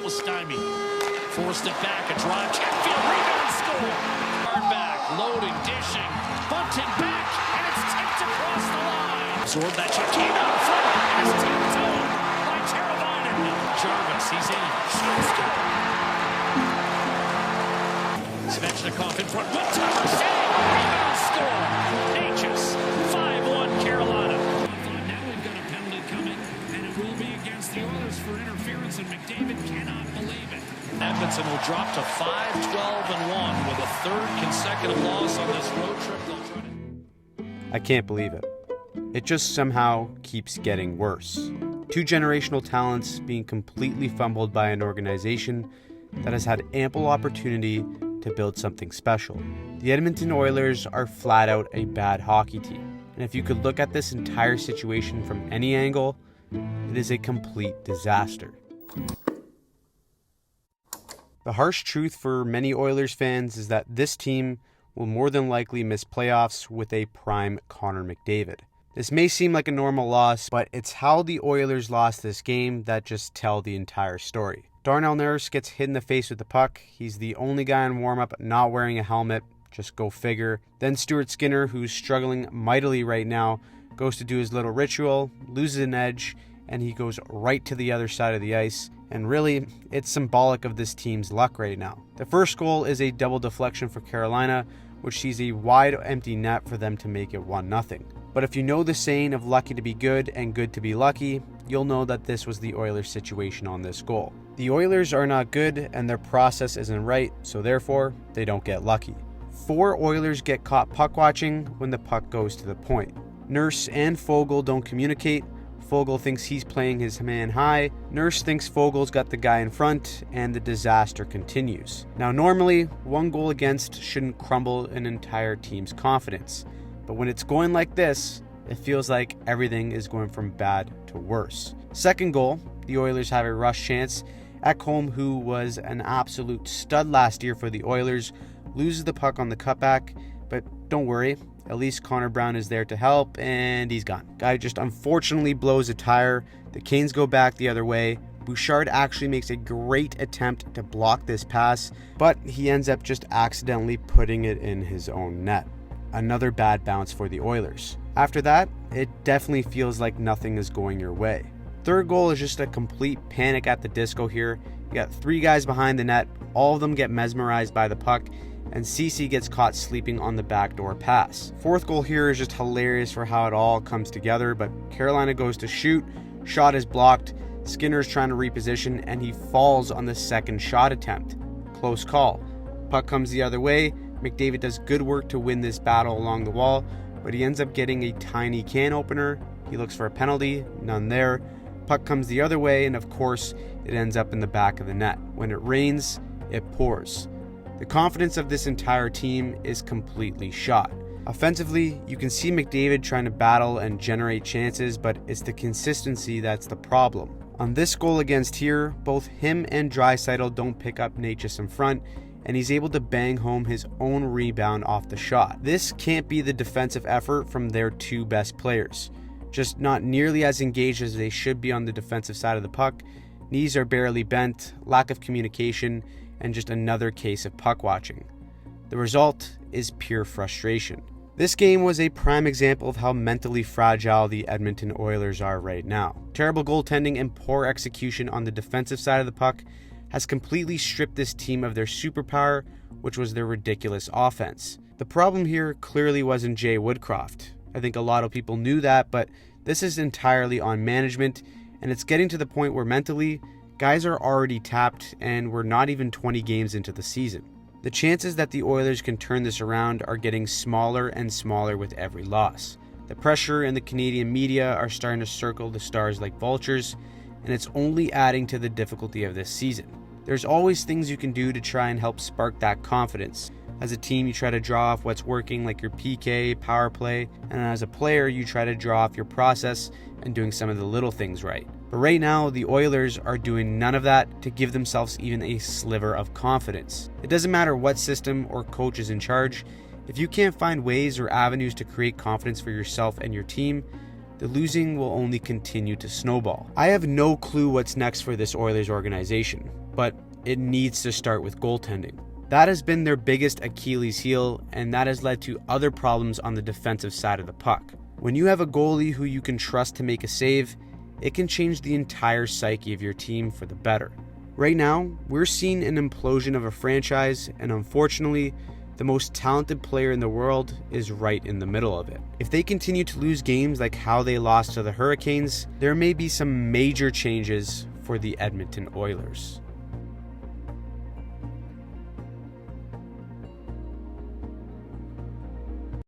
was stymied. Forced it back, a drive, Chatfield, rebound, score. Hard back, loading, dishing, bunting back, and it's tipped across the line. Absorbed that check, came out front, and it's tipped home by Teravainen. Jarvis, he's in, shot, score. Svechnikov in front, one time, save, rebound, score. Aegis, 5-1 Carolina. Now we've got a penalty coming, and it will be against the Oilers for interference, and McDavid cannot believe it. Edmonton will drop to 5-12-1 with a third consecutive loss on this road trip. I can't believe it. It just somehow keeps getting worse. Two generational talents being completely fumbled by an organization that has had ample opportunity to build something special. The Edmonton Oilers are flat out a bad hockey team. And if you could look at this entire situation from any angle, it is a complete disaster. The harsh truth for many Oilers fans is that this team will more than likely miss playoffs with a prime Connor McDavid. This may seem like a normal loss, but it's how the Oilers lost this game that just tell the entire story. Darnell Nurse gets hit in the face with the puck. He's the only guy in warm-up not wearing a helmet. Just go figure. Then Stuart Skinner, who's struggling mightily right now, goes to do his little ritual, loses an edge, and he goes right to the other side of the ice. And really, it's symbolic of this team's luck right now. The first goal is a double deflection for Carolina, which sees a wide empty net for them to make it 1-0. But if you know the saying of lucky to be good and good to be lucky, you'll know that this was the Oilers' situation on this goal. The Oilers are not good and their process isn't right, so therefore, they don't get lucky. 4 Oilers get caught puck watching when the puck goes to the point. Nurse and Fogle don't communicate. Fogle thinks he's playing his man high. Nurse thinks Fogle's got the guy in front, and the disaster continues. Now, normally, one goal against shouldn't crumble an entire team's confidence. But when it's going like this, it feels like everything is going from bad to worse. Second goal, the Oilers have a rush chance. Ekholm, who was an absolute stud last year for the Oilers, loses the puck on the cutback, but don't worry, at least Connor Brown is there to help, and he's gone. Guy just unfortunately blows a tire. The Canes go back the other way. Bouchard actually makes a great attempt to block this pass, but he ends up just accidentally putting it in his own net. Another bad bounce for the Oilers. After that, it definitely feels like nothing is going your way. Third goal is just a complete panic at the disco here. You got 3 guys behind the net. All of them get mesmerized by the puck, and Ceci gets caught sleeping on the backdoor pass. Fourth goal here is just hilarious for how it all comes together, but Carolina goes to shoot, shot is blocked, Skinner's trying to reposition, and he falls on the second shot attempt. Close call. Puck comes the other way, McDavid does good work to win this battle along the wall, but he ends up getting a tiny can opener. He looks for a penalty, none there. Puck comes the other way, and of course, it ends up in the back of the net. When it rains, it pours. The confidence of this entire team is completely shot. Offensively, you can see McDavid trying to battle and generate chances, but it's the consistency that's the problem. On this goal against here, both him and Draisaitl don't pick up Necas in front, and he's able to bang home his own rebound off the shot. This can't be the defensive effort from their 2 best players. Just not nearly as engaged as they should be on the defensive side of the puck. Knees are barely bent, lack of communication, and just another case of puck watching. The result is pure frustration. This game was a prime example of how mentally fragile the Edmonton Oilers are right now. Terrible goaltending and poor execution on the defensive side of the puck has completely stripped this team of their superpower, which was their ridiculous offense. The problem here clearly wasn't Jay Woodcroft. I think a lot of people knew that, but this is entirely on management, and it's getting to the point where mentally, guys are already tapped, and we're not even 20 games into the season. The chances that the Oilers can turn this around are getting smaller and smaller with every loss. The pressure in the Canadian media are starting to circle the Stars like vultures, and it's only adding to the difficulty of this season. There's always things you can do to try and help spark that confidence. As a team, you try to draw off what's working, like your PK, power play, and as a player, you try to draw off your process and doing some of the little things right. But right now, the Oilers are doing none of that to give themselves even a sliver of confidence. It doesn't matter what system or coach is in charge. If you can't find ways or avenues to create confidence for yourself and your team, the losing will only continue to snowball. I have no clue what's next for this Oilers organization, but it needs to start with goaltending. That has been their biggest Achilles heel, and that has led to other problems on the defensive side of the puck. When you have a goalie who you can trust to make a save, it can change the entire psyche of your team for the better. Right now, we're seeing an implosion of a franchise, and unfortunately, the most talented player in the world is right in the middle of it. If they continue to lose games like how they lost to the Hurricanes, there may be some major changes for the Edmonton Oilers.